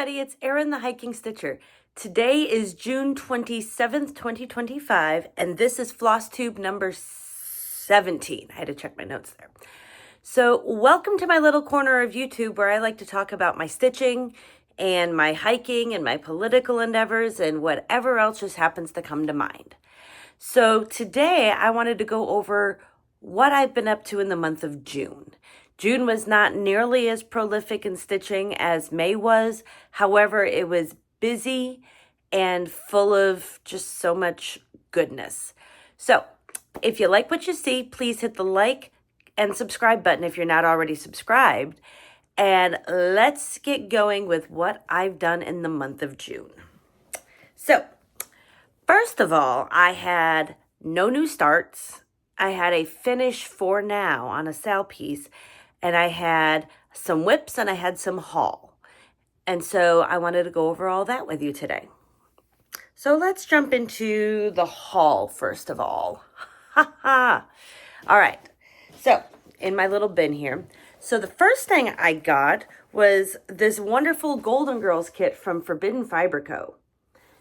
everybody, it's Erin the Hiking Stitcher. Today is June 27th, 2025, and this is Flosstube number 17. I had to check my notes there. So welcome to my little corner of YouTube where I like to talk about my stitching and my hiking and my political endeavors and whatever else just happens to come to mind. So today I wanted to go over what I've been up to in the month of June. June was not nearly as prolific in stitching as May was. However, it was busy and full of just so much goodness. So if you like what you see, please hit the like and subscribe button if you're not already subscribed. And let's get going with what I've done in the month of June. So first of all, I had no new starts. I had a finish for now on a SAL piece. And I had some whips and I had some haul. And so I wanted to go over all that with you today. So let's jump into the haul first of all. Ha ha. All right. So in my little bin here. So the first thing I got was this wonderful Golden Girls kit from Forbidden Fiber Co.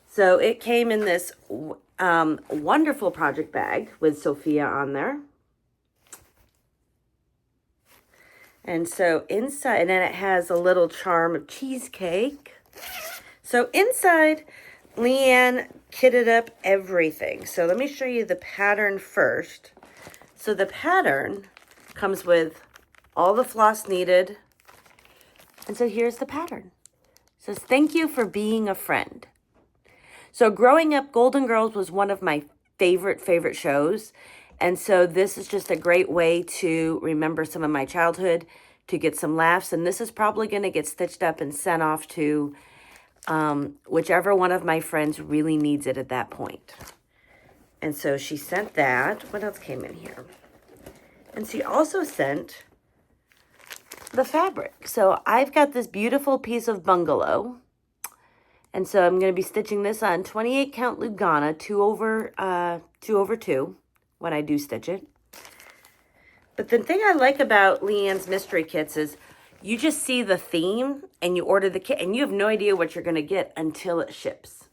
So it came in this wonderful project bag with Sophia on there. And so inside, and then it has a little charm of cheesecake. So inside, Leanne kitted up everything. So let me show you the pattern first. So the pattern comes with all the floss needed. And so here's the pattern. It says, thank you for being a friend. So growing up, Golden Girls was one of my favorite shows. And so this is just a great way to remember some of my childhood, to get some laughs. And this is probably going to get stitched up and sent off to whichever one of my friends really needs it at that point. And so she sent that. What else came in here? And she also sent the fabric. So I've got this beautiful piece of bungalow. And so I'm going to be stitching this on 28 count Lugana, 2/2 when I do stitch it. But the thing I like about Leanne's mystery kits is you just see the theme and you order the kit and you have no idea what you're going to get until it ships.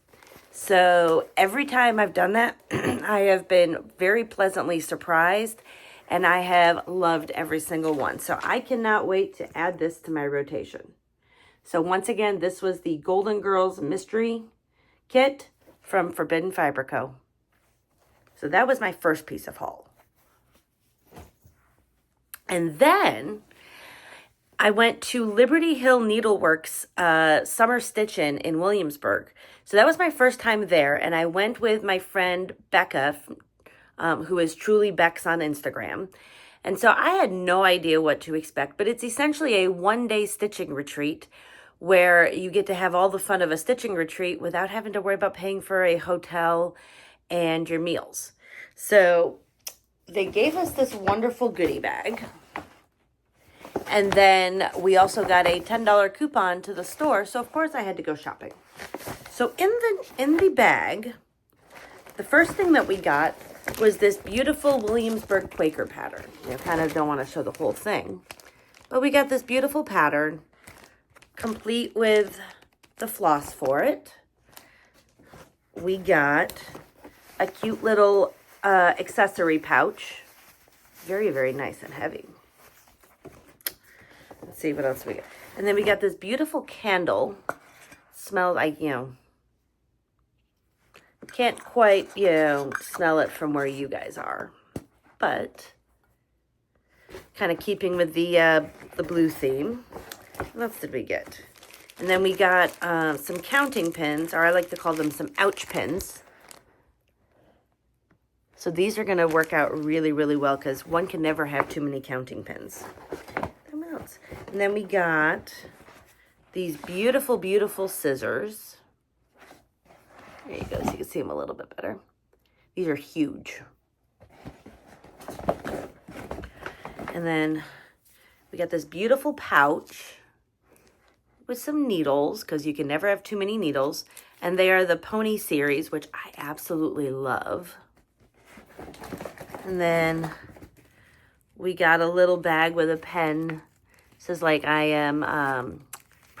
So every time I've done that, I have been very pleasantly surprised and I have loved every single one. So I cannot wait to add this to my rotation. So once again, this was the Golden Girls mystery kit from Forbidden Fiber Co. So that was my first piece of haul. And then I went to Liberty Hill Needleworks Summer Stitch-In in Williamsburg. So that was my first time there. And I went with my friend Becca, who is Truly Bex on Instagram. And so I had no idea what to expect. But it's essentially a one-day stitching retreat where you get to have all the fun of a stitching retreat without having to worry about paying for a hotel and your meals. So they gave us this wonderful goodie bag. And then we also got a $10 coupon to the store. So of course I had to go shopping. So in the bag, the first thing that we got was this beautiful Williamsburg Quaker pattern. I kind of don't want to show the whole thing. But we got this beautiful pattern complete with the floss for it. We got a cute little accessory pouch. Very nice and heavy. Let's see what else we got. And then we got this beautiful candle. Smells like, can't quite, smell it from where you guys are. But kind of keeping with the blue theme. What else did we get? And then we got some counting pins, or I like to call them some ouch pins. So these are going to work out really well because one can never have too many counting pins. And then we got these beautiful scissors. There you go, so you can see them a little bit better. These are huge. And then we got this beautiful pouch with some needles because you can never have too many needles. And they are the Pony series, which I absolutely love. And then we got a little bag with a pen. It says like I am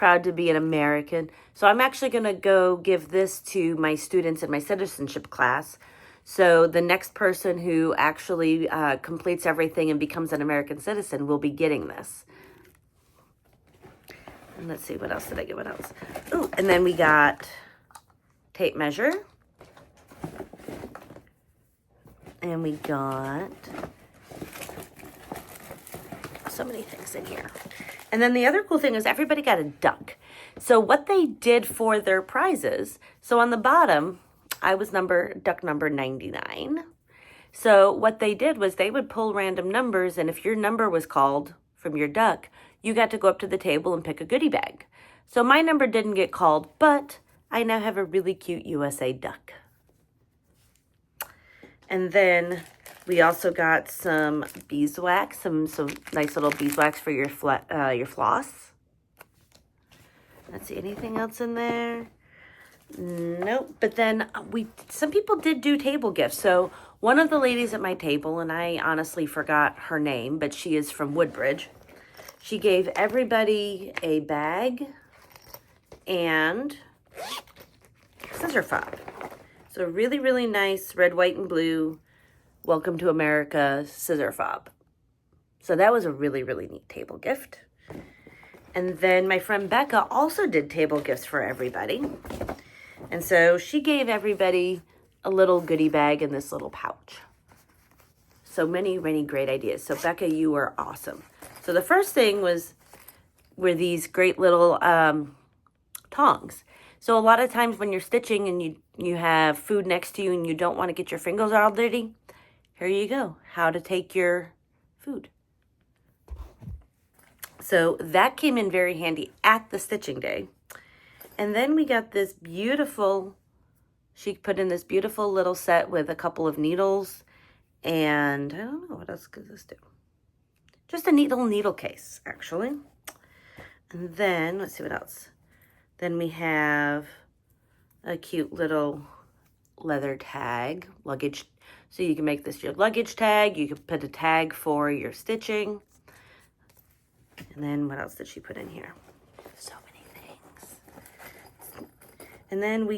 proud to be an American. So I'm actually going to go give this to my students in my citizenship class. So the next person who actually completes everything and becomes an American citizen will be getting this. And let's see, what else did I get? What else? Ooh, and then we got tape measure. And we got so many things in here. And then the other cool thing is everybody got a duck. So what they did for their prizes, so on the bottom, I was duck number 99. So what they did was they would pull random numbers, and if your number was called from your duck, you got to go up to the table and pick a goodie bag. So my number didn't get called, but I now have a really cute USA duck. And then we also got some beeswax, some nice little beeswax for your floss. Let's see, anything else in there? Nope. But then some people did do table gifts. So one of the ladies at my table, and I honestly forgot her name, but she is from Woodbridge. She gave everybody a bag and scissor fob. So really, really nice red, white, and blue Welcome to America scissor fob. So that was a really, really neat table gift. And then my friend Becca also did table gifts for everybody. And so she gave everybody a little goodie bag in this little pouch. So many, many great ideas. So Becca, you are awesome. So the first thing were these great little tongs. So a lot of times when you're stitching and you have food next to you and you don't want to get your fingers all dirty, here you go. How to take your food. So that came in very handy at the stitching day. And then we got this beautiful, she put in this beautiful little set with a couple of needles. And I don't know, what else could this do? Just a neat little needle case, actually. And then, let's see what else. Then we have a cute little leather tag, luggage. So you can make this your luggage tag. You can put a tag for your stitching. And then what else did she put in here? So many things. And then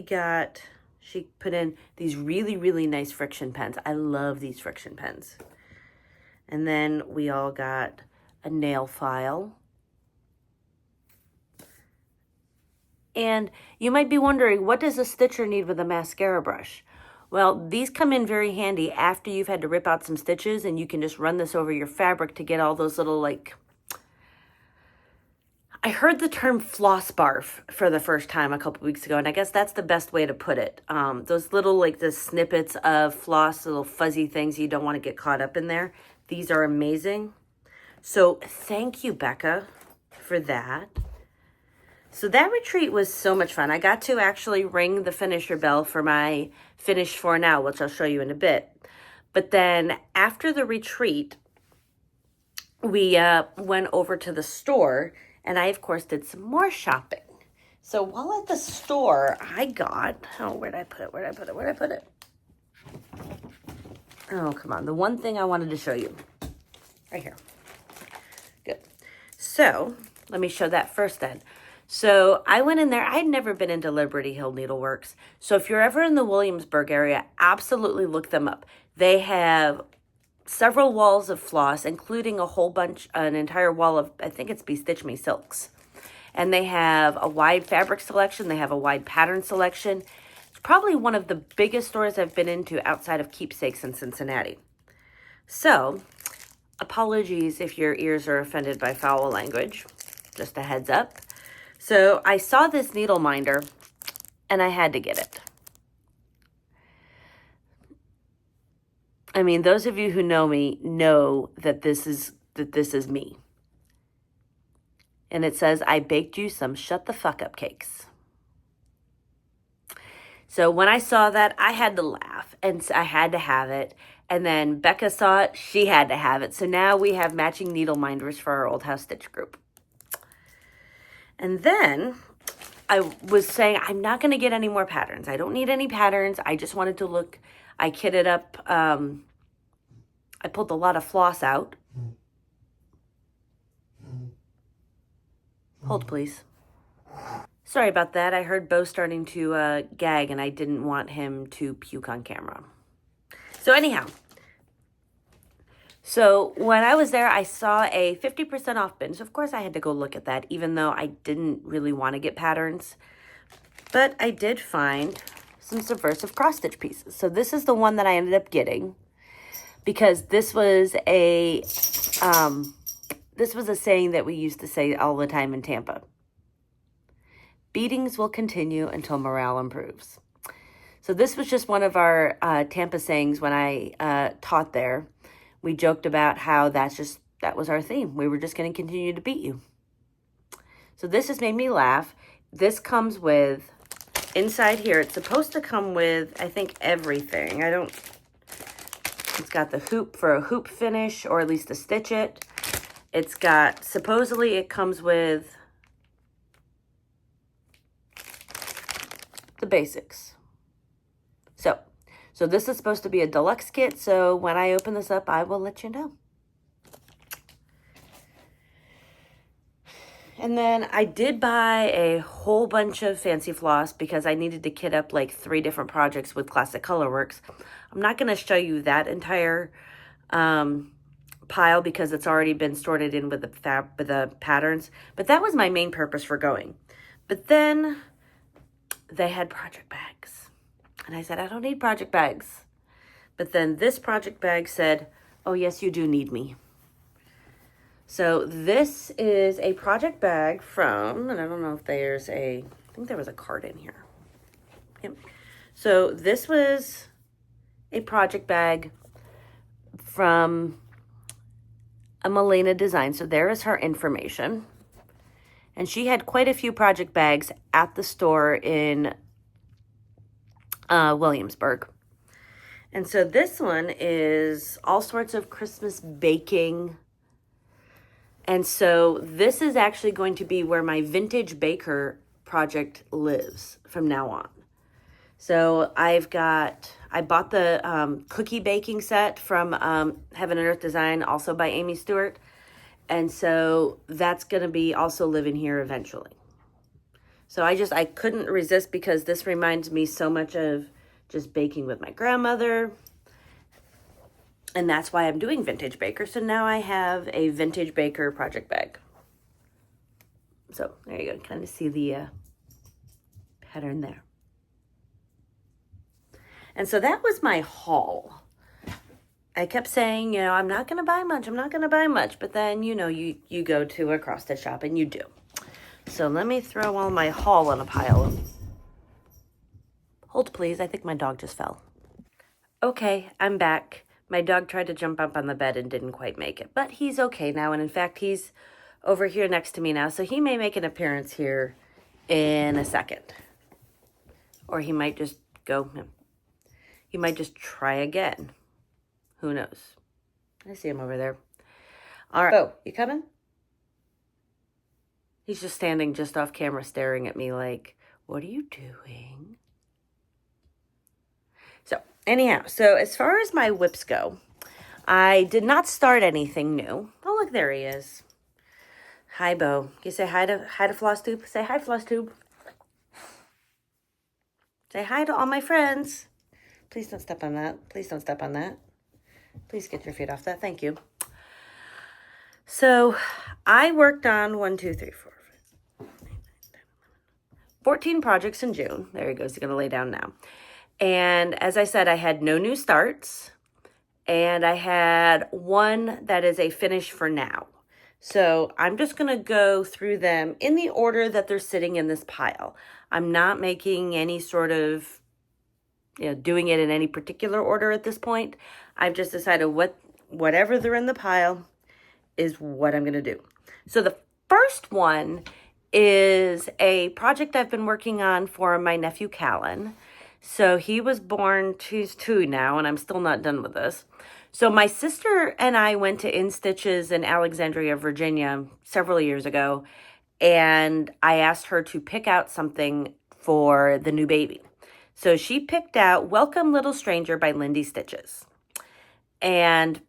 she put in these really, really nice friction pens. I love these friction pens. And then we all got a nail file. And you might be wondering, what does a stitcher need with a mascara brush? Well, these come in very handy after you've had to rip out some stitches, and you can just run this over your fabric to get all those little, I heard the term floss barf for the first time a couple weeks ago, and I guess that's the best way to put it. Those little, the snippets of floss, little fuzzy things you don't want to get caught up in there. These are amazing. So thank you, Becca, for that. So that retreat was so much fun. I got to actually ring the finisher bell for my Finish For Now, which I'll show you in a bit. But then after the retreat, we went over to the store, and I, of course, did some more shopping. So while at the store, I got, where'd I put it? Oh, come on. The one thing I wanted to show you. Right here. Good. So let me show that first then. So I went in there. I'd never been into Liberty Hill Needleworks. So if you're ever in the Williamsburg area, absolutely look them up. They have several walls of floss, including an entire wall of, I think it's Be Stitch Me silks. And they have a wide fabric selection. They have a wide pattern selection. It's probably one of the biggest stores I've been into outside of Keepsakes in Cincinnati. So, apologies if your ears are offended by foul language. Just a heads up. So I saw this needle minder, and I had to get it. I mean, those of you who know me know that this is me. And it says, I baked you some shut the fuck up cakes. So when I saw that, I had to laugh, and I had to have it. And then Becca saw it, she had to have it. So now we have matching needle minders for our Old House Stitch group. And then I was saying, I'm not going to get any more patterns. I don't need any patterns. I just wanted to look. I kitted up. I pulled a lot of floss out. Hold, please. Sorry about that. I heard Bo starting to gag, and I didn't want him to puke on camera. So anyhow, so when I was there, I saw a 50% off bin. So of course I had to go look at that, even though I didn't really want to get patterns. But I did find some subversive cross-stitch pieces. So this is the one that I ended up getting because this was a saying that we used to say all the time in Tampa. Beatings will continue until morale improves. So this was just one of our Tampa sayings when I taught there. We joked about how that was our theme. We were just going to continue to beat you. So this has made me laugh. This comes with, inside here, it's supposed to come with, I think, everything. It's got the hoop for a hoop finish, or at least to stitch it. It's got, supposedly it comes with the basics. So this is supposed to be a deluxe kit, so when I open this up, I will let you know. And then I did buy a whole bunch of fancy floss because I needed to kit up like 3 different projects with Classic Colorworks. I'm not going to show you that entire pile because it's already been sorted in with the patterns, but that was my main purpose for going. But then they had project bags. And I said, I don't need project bags. But then this project bag said, oh, yes, you do need me. So this is a project bag from, and I don't know if I think there was a card in here. Yep. So this was a project bag from a Milena design. So there is her information. And she had quite a few project bags at the store in Williamsburg. And so this one is all sorts of Christmas baking. And so this is actually going to be where my vintage baker project lives from now on. So I bought the cookie baking set from Heaven and Earth Design, also by Amy Stewart. And so that's going to be also living here eventually. So I couldn't resist because this reminds me so much of just baking with my grandmother. And that's why I'm doing Vintage Baker. So now I have a Vintage Baker project bag. So there you go. Kind of see the pattern there. And so that was my haul. I kept saying, I'm not going to buy much. I'm not going to buy much. But then, you go to a cross-stitch shop and you do. So let me throw all my haul in a pile. Hold, please. I think my dog just fell. Okay, I'm back. My dog tried to jump up on the bed and didn't quite make it. But he's okay now. And in fact, he's over here next to me now. So he may make an appearance here in a second. Or he might just go. He might just try again. Who knows? I see him over there. All right. Oh, you coming? He's just standing just off camera staring at me like, what are you doing? So anyhow, so as far as my whips go, I did not start anything new. Oh, look, there he is. Hi, Bo. Can you say hi to Flosstube? Say hi, Flosstube. Say hi to all my friends. Please don't step on that. Please don't step on that. Please get your feet off that. Thank you. So I worked on 14 projects in June. There he goes. He's going to lay down now. And as I said, I had no new starts. And I had one that is a finish for now. So I'm just going to go through them in the order that they're sitting in this pile. I'm not making any sort of, doing it in any particular order at this point. I've just decided whatever they're in the pile is what I'm going to do. So the first one is a project I've been working on for my nephew Callen. So he was born, he's 2 now, and I'm still not done with this. So my sister and I went to InStitches in Alexandria, Virginia several years ago, and I asked her to pick out something for the new baby. So she picked out Welcome Little Stranger by Lindy Stitches. And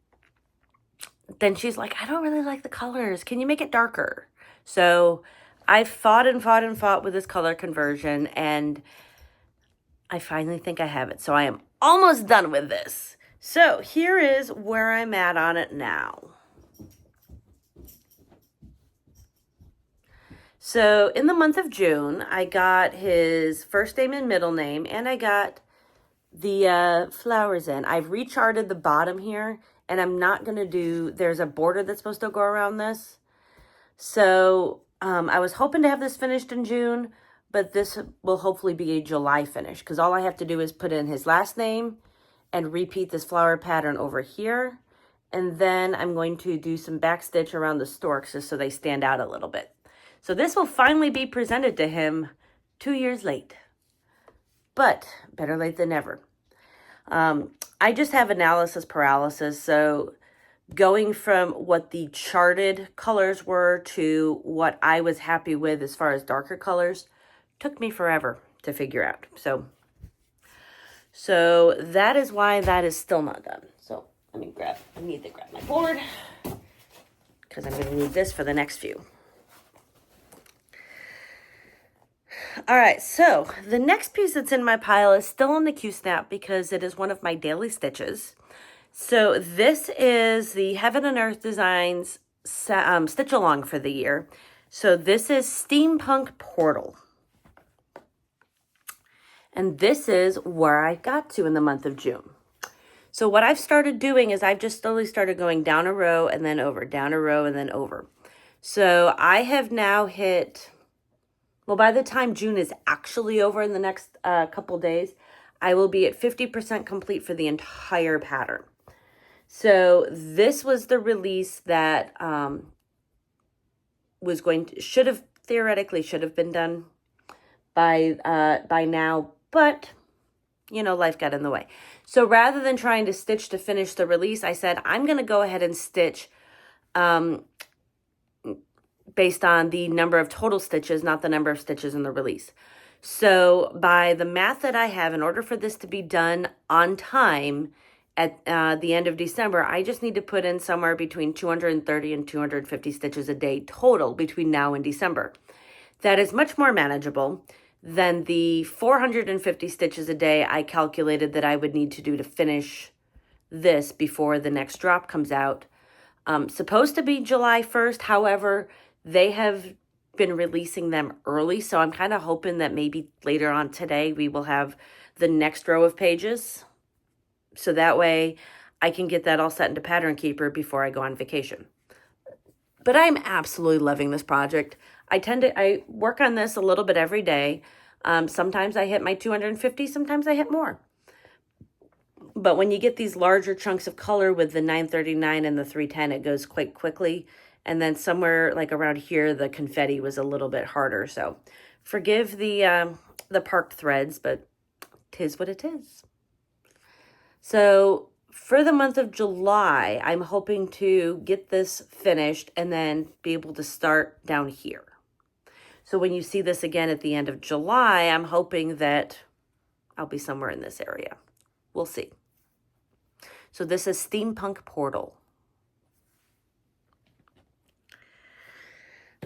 then she's like, I don't really like the colors. Can you make it darker? So I fought and fought and fought with this color conversion, and I finally think I have it. So I am almost done with this. So here is where I'm at on it now. So in the month of June, I got his first name and middle name, and I got the flowers in. I've recharted the bottom here, and I'm not going to do, there's a border that's supposed to go around this. So I was hoping to have this finished in June, but this will hopefully be a July finish, because all I have to do is put in his last name and repeat this flower pattern over here. And then I'm going to do some backstitch around the storks just so they stand out a little bit. So this will finally be presented to him 2 years late, but better late than never. I just have analysis paralysis, so going from what the charted colors were to what I was happy with as far as darker colors took me forever to figure out. So that is why that is still not done. So I need to grab my board because I'm going to need this for the next few. All right, so the next piece that's in my pile is still on the Q-snap because it is one of my daily stitches. So this is the Heaven and Earth Designs stitch along for the year. So this is Steampunk Portal. And this is where I got to in the month of June. So what I've started doing is I've just slowly started going down a row and then over, down a row and then over. So I have now hit... Well, by the time June is actually over in the next couple days, I will be at 50% complete for the entire pattern. So this was the release that theoretically should have been done by now, but you know, life got in the way. So rather than trying to stitch to finish the release, I said I'm going to go ahead and stitch based on the number of total stitches, not the number of stitches in the release. So by the math that I have, in order for this to be done on time at the end of December, I just need to put in somewhere between 230 and 250 stitches a day total between now and December. That is much more manageable than the 450 stitches a day I calculated that I would need to do to finish this before the next drop comes out. Supposed to be July 1st, however, they have been releasing them early, so I'm kind of hoping that maybe later on today we will have the next row of pages. So that way I can get that all set into Pattern Keeper before I go on vacation. But I'm absolutely loving this project. I work on this a little bit every day. Sometimes I hit my 250, sometimes I hit more. But when you get these larger chunks of color with the 939 and the 310, it goes quite quickly. And then somewhere like around here, the confetti was a little bit harder. So forgive the parked threads, but 'tis what it is. So for the month of July, I'm hoping to get this finished and then be able to start down here. So when you see this again at the end of July, I'm hoping that I'll be somewhere in this area. We'll see. So this is Steampunk Portal.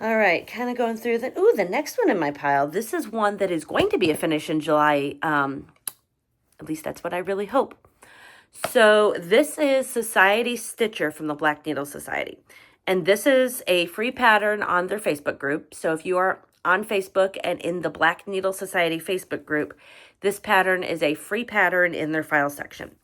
All right, kind of going through the next one in my pile. This is one that is going to be a finish in July. At least that's what I really hope. So this is Society Stitcher from the Black Needle Society. And this is a free pattern on their Facebook group. So if you are on Facebook and in the Black Needle Society Facebook group, this pattern is a free pattern in their file section.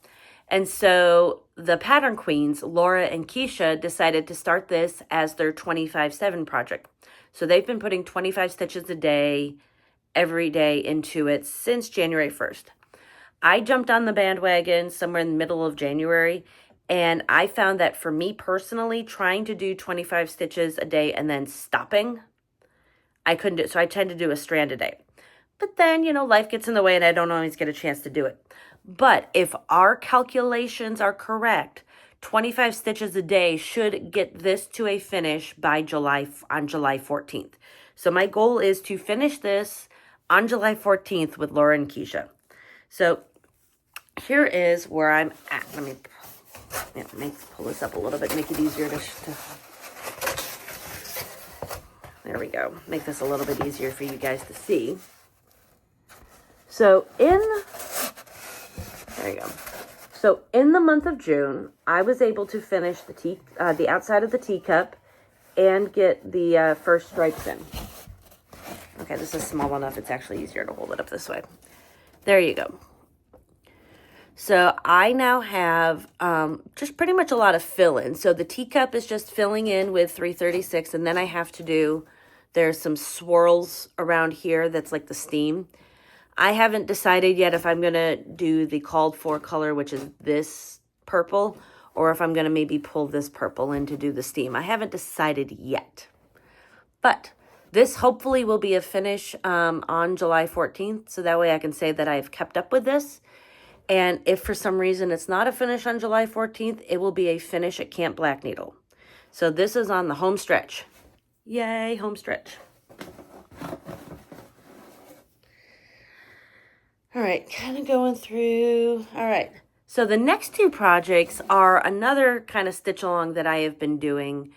And so the pattern queens, Laura and Keisha, decided to start this as their 25/7 project. So they've been putting 25 stitches a day, every day into it since January 1st. I jumped on the bandwagon somewhere in the middle of January, and I found that for me personally, trying to do 25 stitches a day and then stopping, I couldn't do it. So I tend to do a strand a day. But then, you know, life gets in the way and I don't always get a chance to do it. But if our calculations are correct, 25 stitches a day should get this to a finish by July 14th. So my goal is to finish this on July 14th with Laura and Keisha. So here is where I'm at. Let me pull this up a little bit, make it easier to There we go. Make this a little bit easier for you guys to see. So there you go. So in the month of June, I was able to finish the outside of the teacup and get the first stripes in. Okay, this is small enough. It's actually easier to hold it up this way. There you go. So I now have just pretty much a lot of fill-in. So the teacup is just filling in with 336, and then I have to do, there's some swirls around here that's like the steam. I haven't decided yet if I'm going to do the called for color, which is this purple, or if I'm going to maybe pull this purple in to do the steam. I haven't decided yet. But this hopefully will be a finish on July 14th, so that way I can say that I've kept up with this. And if for some reason it's not a finish on July 14th, it will be a finish at Camp Black Needle. So this is on the home stretch. Yay, home stretch. All right, kind of going through. All right, so the next two projects are another kind of stitch along that I have been doing.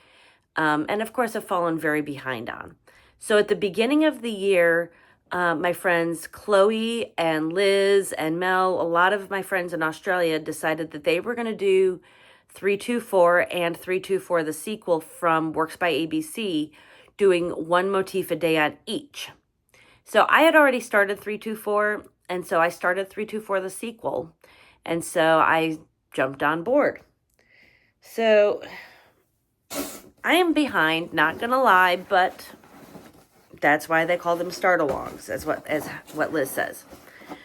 And of course, I've fallen very behind on. So at the beginning of the year, my friends Chloe and Liz and Mel, a lot of my friends in Australia decided that they were going to do 324 and 324 the sequel from Works by ABC, doing one motif a day on each. So I had already started 324, and so I started 324 the sequel, and so I jumped on board. So I am behind, not gonna lie, but that's why they call them start-alongs, as what Liz says.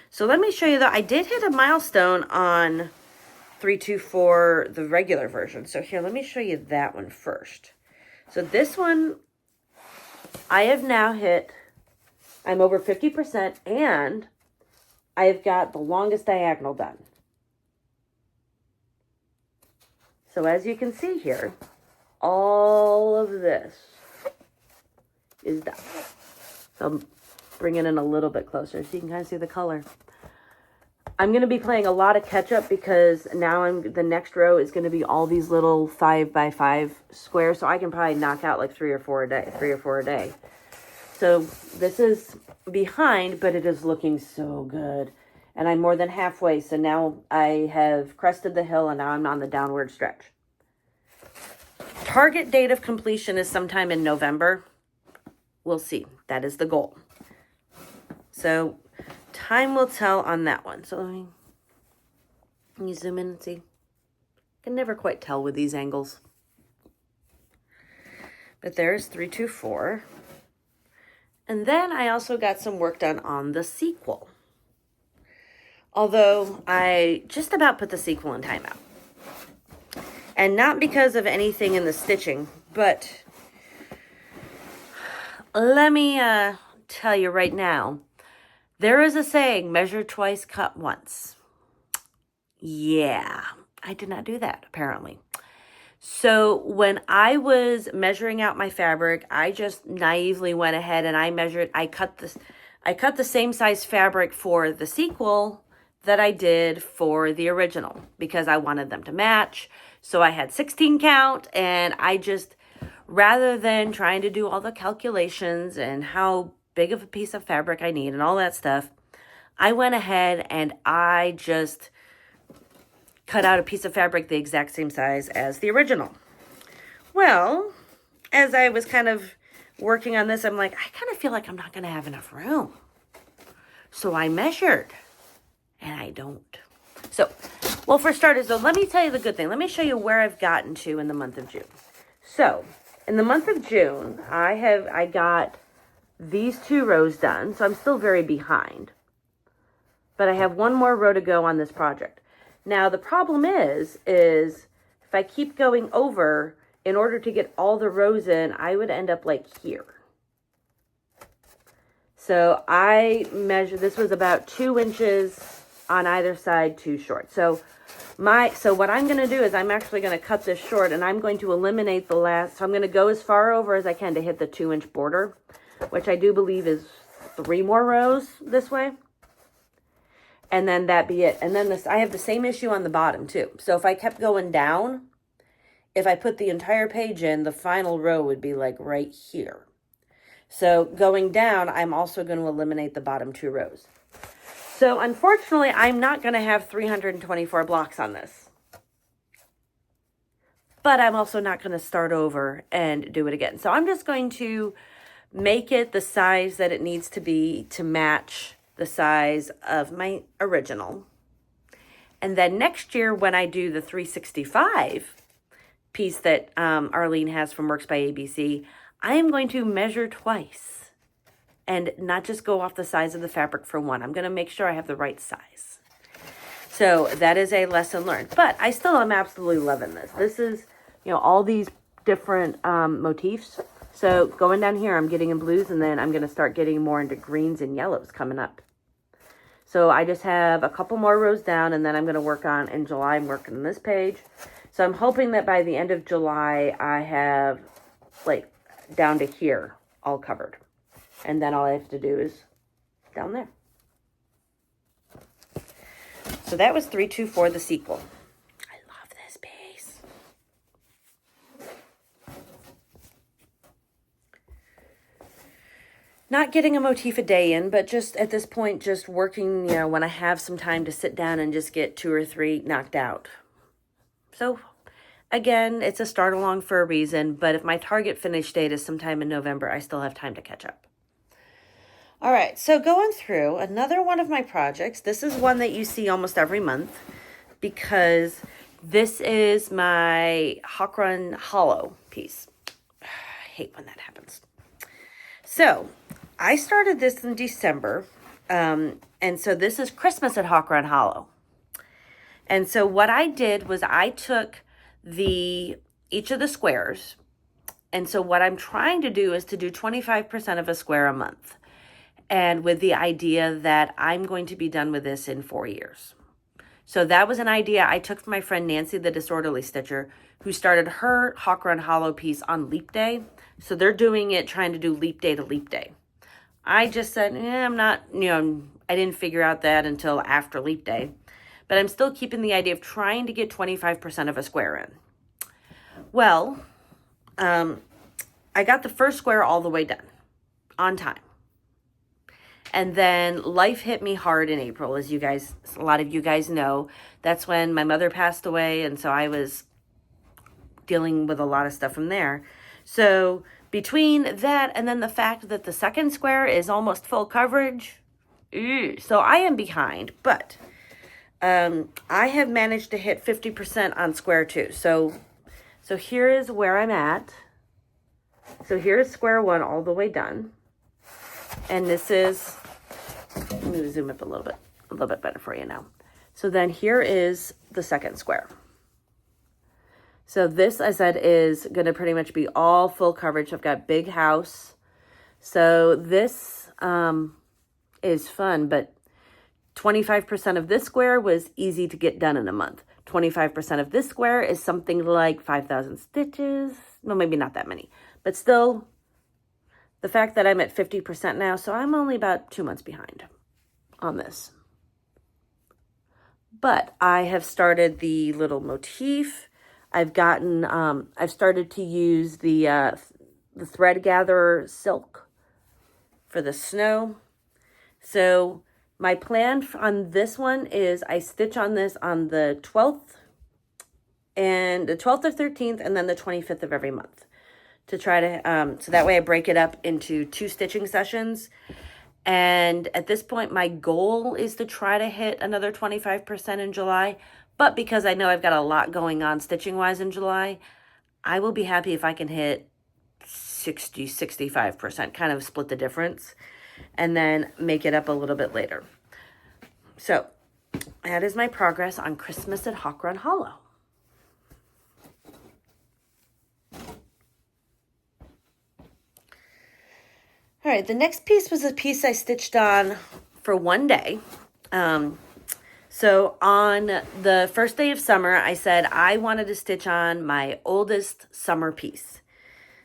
So let me show you that I did hit a milestone on 324, the regular version. So here, let me show you that one first. So this one, I have now hit, I'm over 50%, and I have got the longest diagonal done. So as you can see here, all of this is done. So I'm bringing it in a little bit closer so you can kind of see the color. I'm going to be playing a lot of catch up because now the next row is going to be all these little 5x5 squares. So I can probably knock out like three or four a day. So this is behind, but it is looking so good. And I'm more than halfway. So now I have crested the hill and now I'm on the downward stretch. Target date of completion is sometime in November. We'll see. That is the goal. So time will tell on that one. So let me zoom in and see. Can never quite tell with these angles. But there's 324. And then I also got some work done on the sequel. Although I just about put the sequel in timeout. And not because of anything in the stitching, but let me tell you right now, there is a saying, measure twice, cut once. Yeah, I did not do that, apparently. So when I was measuring out my fabric, I just naively went ahead and I cut the same size fabric for the sequel that I did for the original because I wanted them to match. So I had 16 count, and I just, rather than trying to do all the calculations and how big of a piece of fabric I need and all that stuff, I went ahead and I just cut out a piece of fabric the exact same size as the original. Well, as I was kind of working on this, I'm like, I kind of feel like I'm not going to have enough room. So I measured, and I don't. So, well, for starters, though, let me tell you the good thing. Let me show you where I've gotten to in the month of June. So, in the month of June, I got these 2 rows done, so I'm still very behind. But I have one more row to go on this project. Now, the problem is if I keep going over, in order to get all the rows in, I would end up like here. So I measured, this was about 2 inches on either side too short. So what I'm going to do is I'm actually going to cut this short, and I'm going to eliminate the last. So I'm going to go as far over as I can to hit the 2-inch border, which I do believe is 3 more rows this way. And then that be it. And then I have the same issue on the bottom too. So if I kept going down, if I put the entire page in, the final row would be like right here. So going down, I'm also going to eliminate the bottom 2 rows. So unfortunately, I'm not going to have 324 blocks on this. But I'm also not going to start over and do it again. So I'm just going to make it the size that it needs to be to match the size of my original. And then next year, when I do the 365 piece that Arlene has from Works by ABC, I am going to measure twice and not just go off the size of the fabric for one. I'm going to make sure I have the right size. So that is a lesson learned. But I still am absolutely loving this. This is, all these different motifs. So going down here, I'm getting in blues, and then I'm going to start getting more into greens and yellows coming up. So I just have a couple more rows down, and then I'm going to work on, in July, I'm working on this page. So I'm hoping that by the end of July, I have, down to here all covered. And then all I have to do is down there. So that was 324, the sequel. I love this piece. Not getting a motif a day in, but just at this point, just working, when I have some time to sit down and just get 2 or 3 knocked out. So again, it's a start along for a reason, but if my target finish date is sometime in November, I still have time to catch up. All right, so going through another one of my projects. This is one that you see almost every month because this is my Hawk Run Hollow piece. I hate when that happens. So I started this in December, and so this is Christmas at Hawk Run Hollow. And so what I did was I took each of the squares, and so what I'm trying to do is to do 25% of a square a month. And with the idea that I'm going to be done with this in 4 years. So that was an idea I took from my friend Nancy, the Disorderly Stitcher, who started her Hawk Run Hollow piece on Leap Day. So they're doing it, trying to do Leap Day to Leap Day. I just said, I'm not, I didn't figure out that until after Leap Day. But I'm still keeping the idea of trying to get 25% of a square in. Well, I got the first square all the way done on time. And then life hit me hard in April, as a lot of you guys know. That's when my mother passed away, and so I was dealing with a lot of stuff from there. So between that and then the fact that the second square is almost full coverage, so I am behind. But I have managed to hit 50% on square 2. So here is where I'm at. So here's square 1 all the way done. And this is, let me zoom up a little bit better for you now. So then here is the second square. So this, I said, is going to pretty much be all full coverage. I've got big house. So this is fun, but 25% of this square was easy to get done in a month. 25% of this square is something like 5,000 stitches. Well, maybe not that many, but still, the fact that I'm at 50% now, so I'm only about 2 months behind on this. But I have started the little motif. I've started to use the thread gatherer silk for the snow. So my plan on this one is I stitch on this on the 12th and the 12th or 13th and then the 25th of every month. To try to, so that way I break it up into 2 stitching sessions. And at this point, my goal is to try to hit another 25% in July. But because I know I've got a lot going on stitching-wise in July, I will be happy if I can hit 60, 65%, kind of split the difference, and then make it up a little bit later. So that is my progress on Christmas at Hawk Run Hollow. All right, the next piece was a piece I stitched on for one day. So on the first day of summer, I said I wanted to stitch on my oldest summer piece.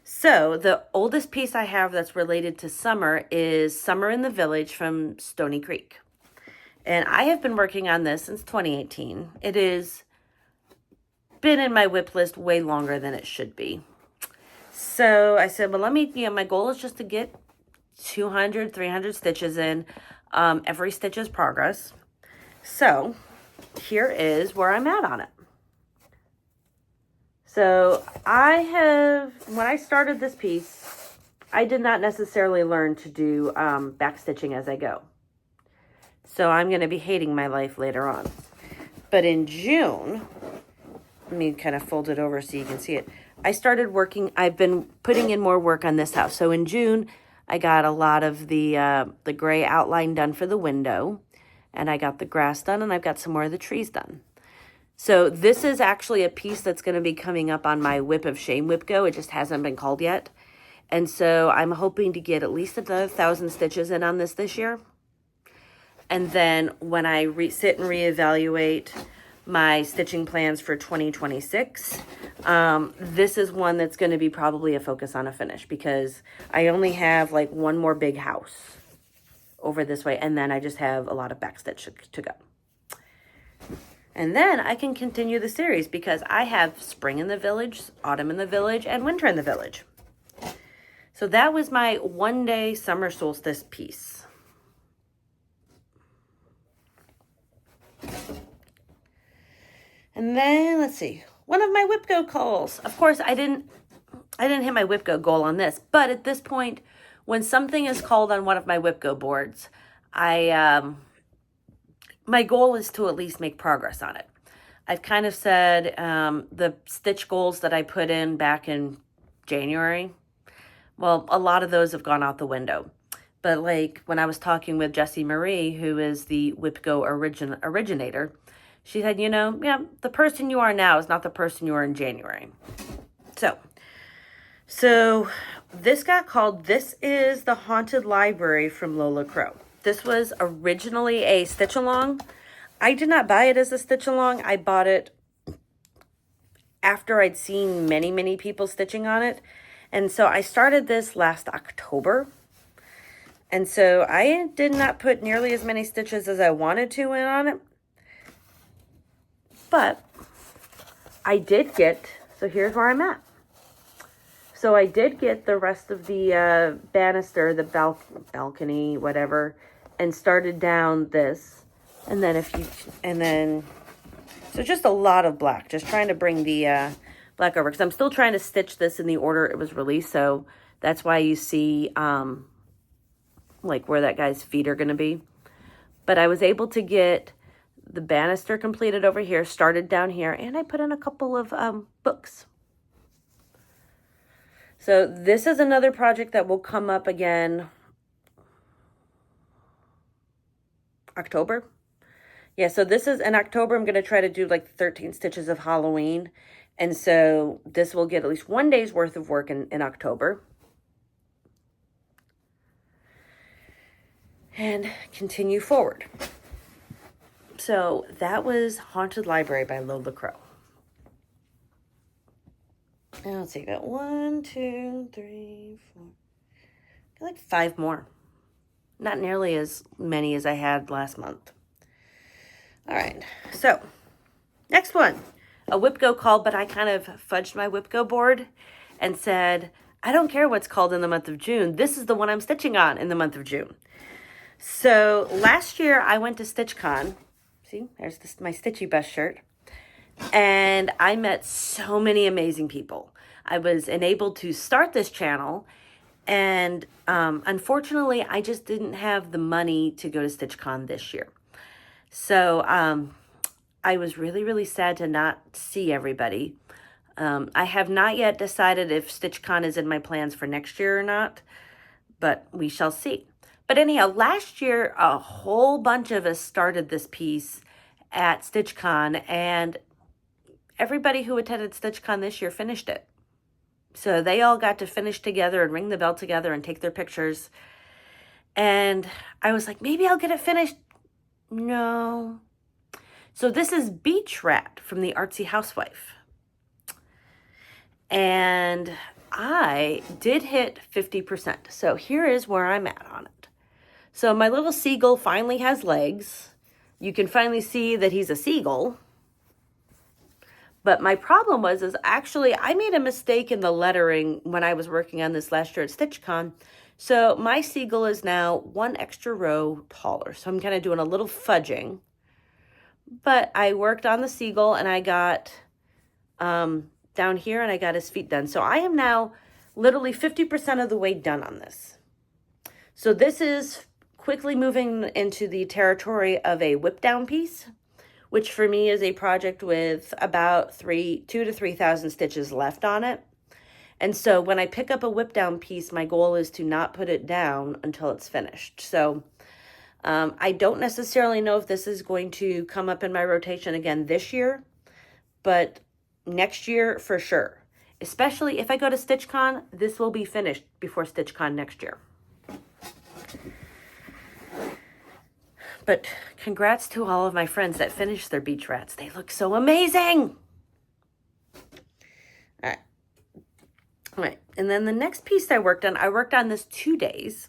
So the oldest piece I have that's related to summer is Summer in the Village from Stony Creek. And I have been working on this since 2018. It has been in my whip list way longer than it should be. So I said, well, my goal is just to get 200, 300 stitches in. Every stitch is progress. So here is where I'm at on it. So when I started this piece, I did not necessarily learn to do back stitching as I go. So I'm going to be hating my life later on. But in June, let me kind of fold it over so you can see it. I started working, I've been putting in more work on this house. So in June, I got a lot of the gray outline done for the window. And I got the grass done, and I've got some more of the trees done. So this is actually a piece that's going to be coming up on my Whip of Shame Whip Go. It just hasn't been called yet. And so I'm hoping to get at least another 1,000 stitches in on this year. And then when I sit and reevaluate my stitching plans for 2026, this is one that's going to be probably a focus on a finish, because I only have like one more big house over this way, and then I just have a lot of backstitch to go. And then I can continue the series because I have spring in the village, autumn in the village, and winter in the village. So that was my one-day summer solstice piece. And then let's see, one of my Whip Go goals. Of course, I didn't hit my Whip Go goal on this, but at this point, when something is called on one of my Whip Go boards, my goal is to at least make progress on it. I've kind of said the stitch goals that I put in back in January, well, a lot of those have gone out the window. But like when I was talking with Jessie Marie, who is the Whip Go originator, she said, the person you are now is not the person you were in January. So this got called, This is the Haunted Library from Lola Crow. This was originally a stitch along. I did not buy it as a stitch along. I bought it after I'd seen many, many people stitching on it. And so I started this last October. And so I did not put nearly as many stitches as I wanted to in on it. But I did get, so here's where I'm at. So I did get the rest of the banister, the balcony, whatever, and started down this. And then so just a lot of black, just trying to bring the black over, because I'm still trying to stitch this in the order it was released. So that's why you see like where that guy's feet are going to be. But I was able to get the banister completed over here, started down here, and I put in a couple of books. So this is another project that will come up again October. Yeah, so this is in October. I'm going to try to do like 13 stitches of Halloween. And so this will get at least one day's worth of work in October. And continue forward. So that was Haunted Library by Lola Crow. Now let's see, got 1, 2, 3, 4, got like 5 more. Not nearly as many as I had last month. All right, so next one, a Whip Go call, but I kind of fudged my Whip Go board and said, I don't care what's called in the month of June. This is the one I'm stitching on in the month of June. So last year I went to StitchCon. See, there's my Stitchy Best shirt. And I met so many amazing people. I was enabled to start this channel. And unfortunately, I just didn't have the money to go to StitchCon this year. So I was really, really sad to not see everybody. I have not yet decided if StitchCon is in my plans for next year or not, but we shall see. But anyhow, last year, a whole bunch of us started this piece at StitchCon, and everybody who attended StitchCon this year finished it. So they all got to finish together and ring the bell together and take their pictures. And I was like, maybe I'll get it finished. No. So this is Beach Rat from the Artsy Housewife. And I did hit 50%. So here is where I'm at on it. So my little seagull finally has legs. You can finally see that he's a seagull. But my problem is actually I made a mistake in the lettering when I was working on this last year at StitchCon. So my seagull is now one extra row taller. So I'm kind of doing a little fudging. But I worked on the seagull and I got down here and I got his feet done. So I am now literally 50% of the way done on this. So this is quickly moving into the territory of a whip down piece, which for me is a project with about 2,000 to 3,000 stitches left on it. And so when I pick up a whip down piece, my goal is to not put it down until it's finished. So I don't necessarily know if this is going to come up in my rotation again this year, but next year for sure. Especially if I go to StitchCon, this will be finished before StitchCon next year. But congrats to all of my friends that finished their beach rats. They look so amazing. All right. And then the next piece I worked on this 2 days.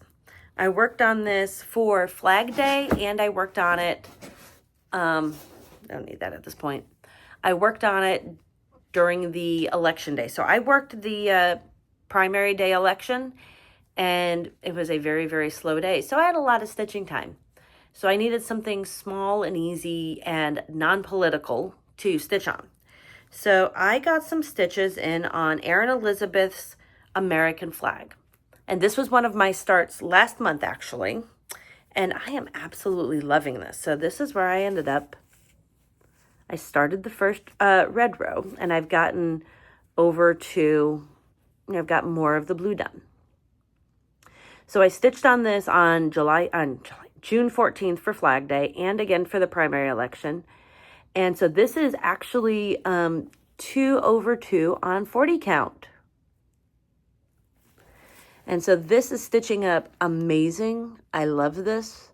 I worked on this for Flag Day and I worked on it, I don't need that at this point. I worked on it during the election day. So I worked the primary day election and it was a very, very slow day. So I had a lot of stitching time. So I needed something small and easy and non-political to stitch on. So I got some stitches in on Erin Elizabeth's American flag. And this was one of my starts last month, actually. And I am absolutely loving this. So this is where I ended up. I started the first red row, and I've gotten over to, I've got more of the blue done. So I stitched on this on June 14th for Flag Day and again for the primary election. And so this is actually 2 over 2 on 40 count. And so this is stitching up amazing. I love this.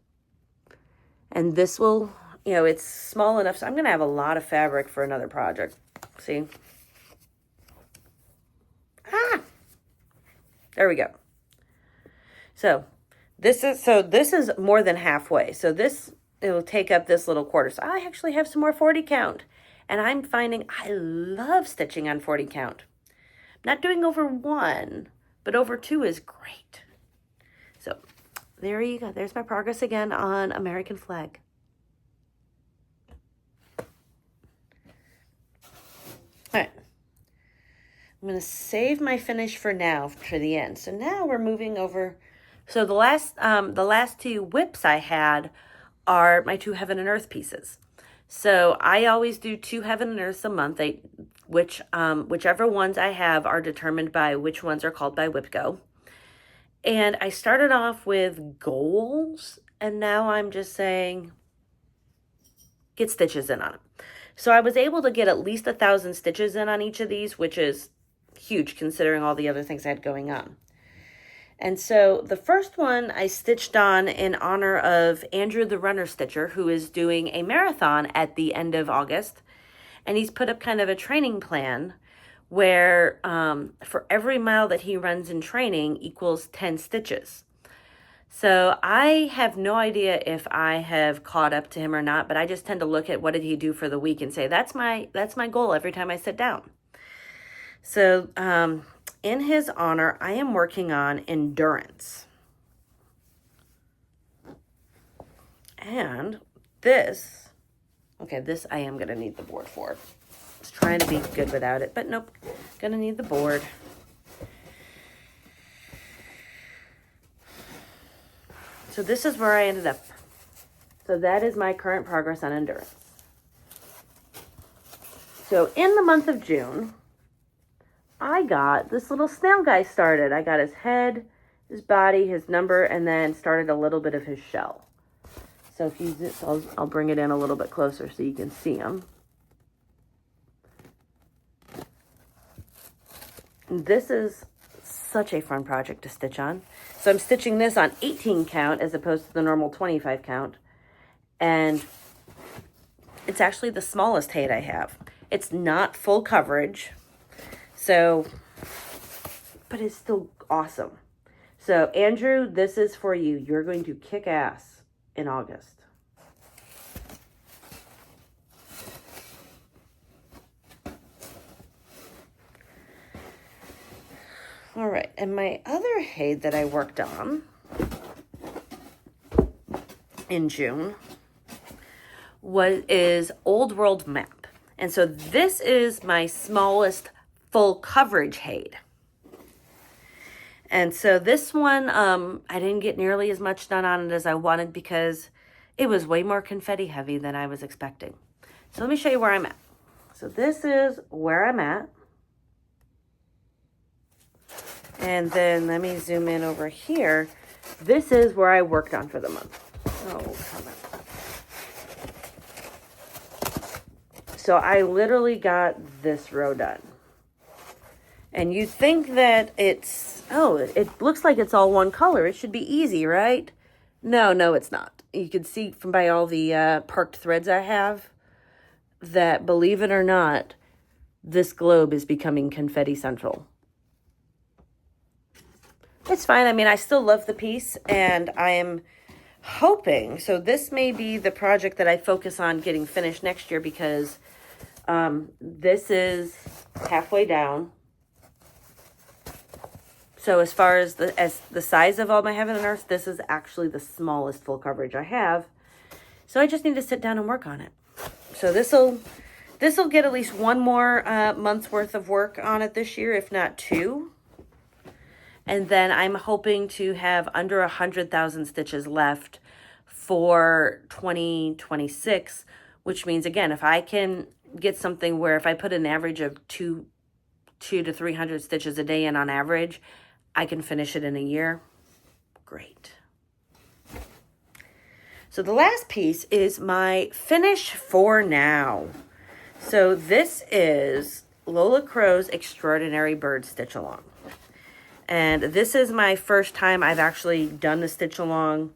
And this will, it's small enough. So I'm going to have a lot of fabric for another project. See? There we go. So this is more than halfway. So it'll take up this little quarter. So I actually have some more 40 count. And I'm finding I love stitching on 40 count. I'm not doing over 1. But over 2 is great. So there you go. There's my progress again on American flag. All right. I'm going to save my finish for now, for the end. So now we're moving over. So the last 2 whips I had are my 2 Heaven and Earth pieces. So I always do 2 Heaven and Earths a month. Whichever ones I have are determined by which ones are called by WhipGo. And I started off with goals, and now I'm just saying, get stitches in on them. So I was able to get at least 1,000 stitches in on each of these, which is huge considering all the other things I had going on. And so the first one I stitched on in honor of Andrew the Runner Stitcher, who is doing a marathon at the end of August. And he's put up kind of a training plan where for every mile that he runs in training equals 10 stitches. So I have no idea if I have caught up to him or not, but I just tend to look at what did he do for the week and say, that's my goal every time I sit down. So in his honor, I am working on endurance. And this I am going to need the board for. I was trying to be good without it, but nope, going to need the board. So this is where I ended up. So that is my current progress on endurance. So in the month of June, I got this little snail guy started. I got his head, his body, his number, and then started a little bit of his shell. So if you, I'll bring it in a little bit closer so you can see him. This is such a fun project to stitch on. So I'm stitching this on 18 count as opposed to the normal 25 count. And it's actually the smallest height I have. It's not full coverage. So, but it's still awesome. So Andrew, this is for you. You're going to kick ass in August. All right, and my other HAID that I worked on in June is Old World Map. And so this is my smallest full coverage HAID. And so this one, I didn't get nearly as much done on it as I wanted because it was way more confetti heavy than I was expecting. So let me show you where I'm at. So this is where I'm at. And then let me zoom in over here. This is where I worked on for the month. Oh, come on. So I literally got this row done. And you think that it's, it looks like it's all one color. It should be easy, right? No, it's not. You can see from by all the parked threads I have that, believe it or not, this globe is becoming confetti central. It's fine. I mean, I still love the piece, and I am hoping, so this may be the project that I focus on getting finished next year because this is halfway down. So as far as the size of all my heaven and earth, this is actually the smallest full coverage I have. So I just need to sit down and work on it. So this'll get at least one more month's worth of work on it this year, if not two. And then I'm hoping to have under 100,000 stitches left for 2026, which means, again, if I can get something where if I put an average of 2 to 300 stitches a day in on average, I can finish it in a year. Great. So the last piece is my finish for now. So this is Lola Crow's Extraordinary Bird Stitch Along. And this is my first time I've actually done the stitch along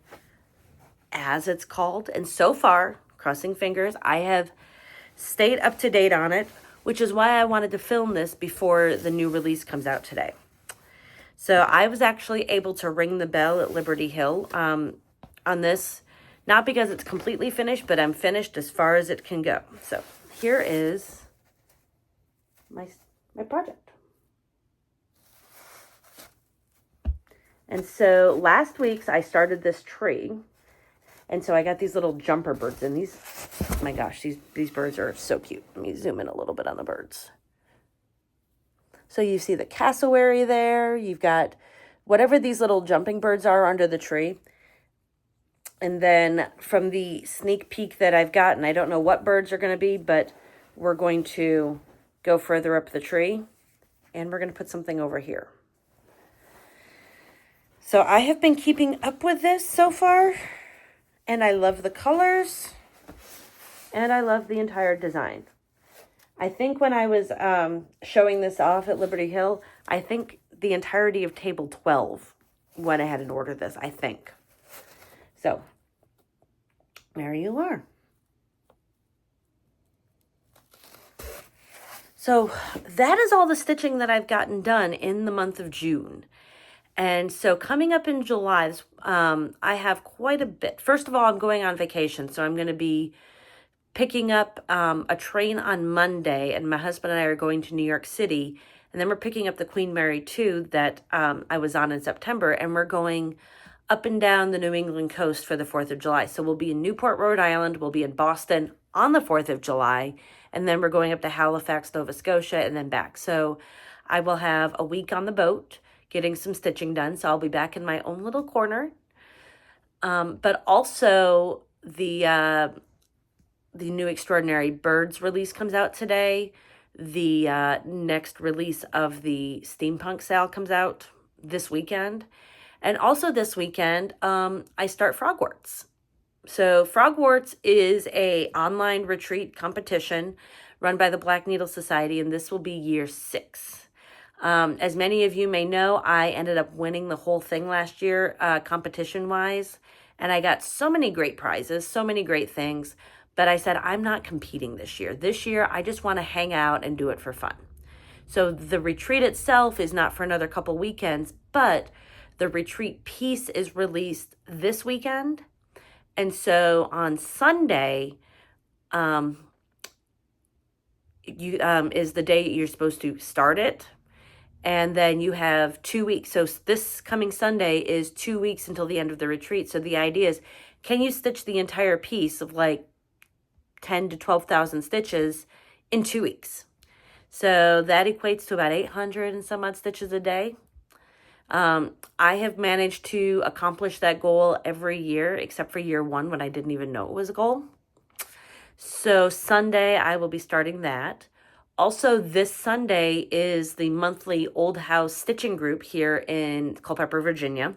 as it's called. And so far, crossing fingers, I have stayed up to date on it, which is why I wanted to film this before the new release comes out today. So I was actually able to ring the bell at Liberty Hill on this, not because it's completely finished, but I'm finished as far as it can go. So here is my project. And so last week's I started this tree. And so I got these little jumper birds, and these, oh my gosh, these birds are so cute. Let me zoom in a little bit on the birds. So you see the cassowary there. You've got whatever these little jumping birds are under the tree. And then from the sneak peek that I've gotten, I don't know what birds are going to be, but we're going to go further up the tree, and we're going to put something over here. So I have been keeping up with this so far, and I love the colors, and I love the entire design. I think when I was showing this off at Liberty Hill, I think the entirety of table 12 went ahead and ordered this, I think. So, there you are. So, that is all the stitching that I've gotten done in the month of June. And so coming up in July, I have quite a bit. First of all, I'm going on vacation, so I'm going to be picking up a train on Monday, and my husband and I are going to New York City, and then we're picking up the Queen Mary 2 that I was on in September, and we're going up and down the New England coast for the 4th of July. So we'll be in Newport, Rhode Island, we'll be in Boston on the 4th of July, and then we're going up to Halifax, Nova Scotia, and then back. So I will have a week on the boat, getting some stitching done. So I'll be back in my own little corner. But also the new Extraordinary Birds release comes out today. The next release of the Steampunk SAL comes out this weekend. And also this weekend, I start Frogwarts. So Frogwarts is a online retreat competition run by the Black Needle Society, and this will be year 6. As many of you may know, I ended up winning the whole thing last year, competition-wise, and I got so many great prizes, so many great things, but I said, I'm not competing this year. This year, I just want to hang out and do it for fun. So the retreat itself is not for another couple weekends, but the retreat piece is released this weekend, and so on Sunday, is the day you're supposed to start it. And then you have 2 weeks. So this coming Sunday is 2 weeks until the end of the retreat. So the idea is, can you stitch the entire piece of like 10 to 12,000 stitches in 2 weeks? So that equates to about 800 and some odd stitches a day. I have managed to accomplish that goal every year, except for year one when I didn't even know it was a goal. So Sunday, I will be starting that. Also, this Sunday is the monthly Old House stitching group here in Culpeper, Virginia.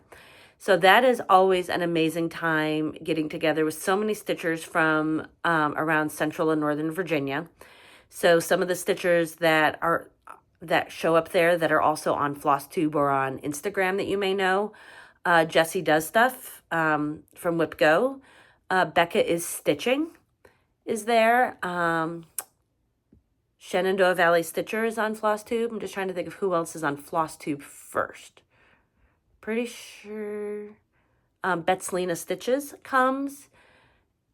So that is always an amazing time, getting together with so many stitchers from around Central and Northern Virginia. So some of the stitchers that show up there that are also on Flosstube or on Instagram that you may know. Jessie Does Stuff from Whip Go. Becca is Stitching is there. Shenandoah Valley Stitcher is on Flosstube. I'm just trying to think of who else is on Flosstube first. Pretty sure Betslina Stitches comes.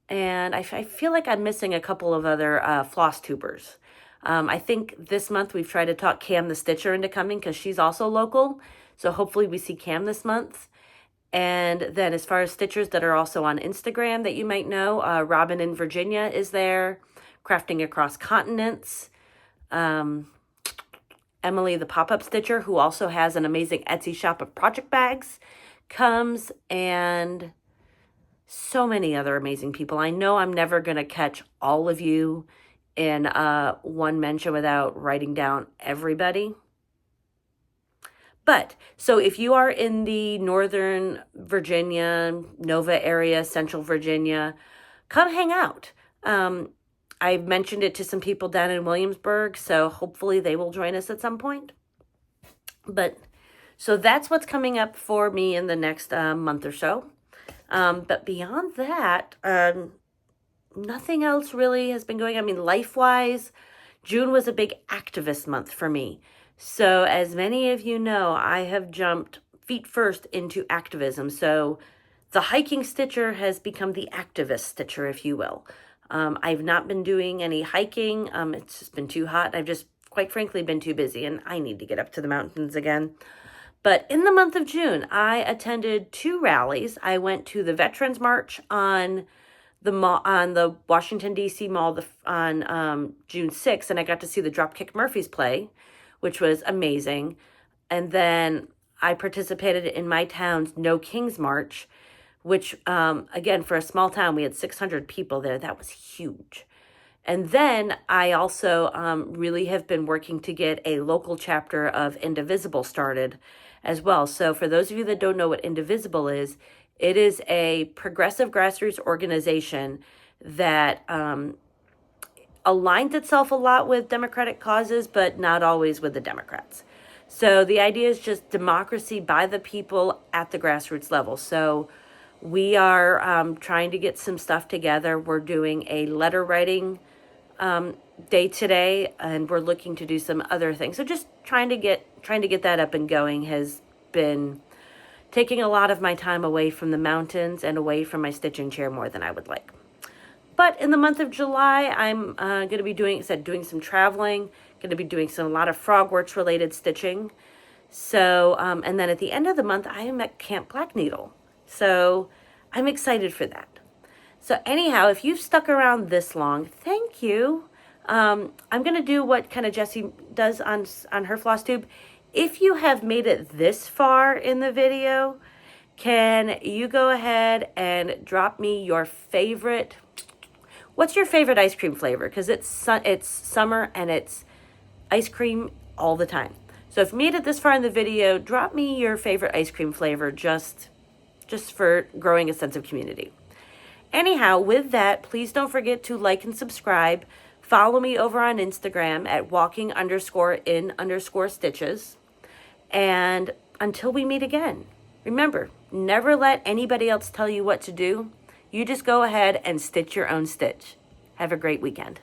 And I feel like I'm missing a couple of other Flosstubers. I think this month we've tried to talk Cam the Stitcher into coming because she's also local. So hopefully we see Cam this month. And then as far as stitchers that are also on Instagram that you might know, Robin in Virginia is there, Crafting Across Continents. Emily the Pop-Up Stitcher, who also has an amazing Etsy shop of project bags, comes, and so many other amazing people. I know I'm never going to catch all of you in one mention without writing down everybody. But, so if you are in the Northern Virginia, Nova area, Central Virginia, come hang out. I've mentioned it to some people down in Williamsburg, so hopefully they will join us at some point. But, so that's what's coming up for me in the next month or so. But beyond that, nothing else really has been going on. I mean, life-wise, June was a big activist month for me. So as many of you know, I have jumped feet first into activism. So the hiking stitcher has become the activist stitcher, if you will. I've not been doing any hiking. It's just been too hot. I've just, quite frankly, been too busy, and I need to get up to the mountains again. But in the month of June, I attended 2 rallies. I went to the Veterans March on the Washington, D.C. Mall on June 6th, and I got to see the Dropkick Murphys play, which was amazing. And then I participated in my town's No Kings March, which, again, for a small town, we had 600 people there. That was huge. And then I also really have been working to get a local chapter of Indivisible started as well. So for those of you that don't know what Indivisible is, it is a progressive grassroots organization that aligns itself a lot with Democratic causes, but not always with the Democrats. So the idea is just democracy by the people at the grassroots level. So we are trying to get some stuff together. We're doing a letter writing day today, and we're looking to do some other things. So just trying to get that up and going has been taking a lot of my time away from the mountains and away from my stitching chair more than I would like. But in the month of July, I'm going to be doing some traveling, going to be doing a lot of Frogworks related stitching. So, and then at the end of the month, I am at Camp Black Needle. So I'm excited for that. So anyhow, if you've stuck around this long, thank you. I'm going to do what kind of Jessie does on her Flosstube. If you have made it this far in the video, can you go ahead and drop me your favorite, what's your favorite ice cream flavor? Because it's summer and it's ice cream all the time. So if you made it this far in the video, drop me your favorite ice cream flavor just for growing a sense of community. Anyhow, with that, please don't forget to like and subscribe. Follow me over on Instagram at walking_in_stitches. And until we meet again, remember, never let anybody else tell you what to do. You just go ahead and stitch your own stitch. Have a great weekend.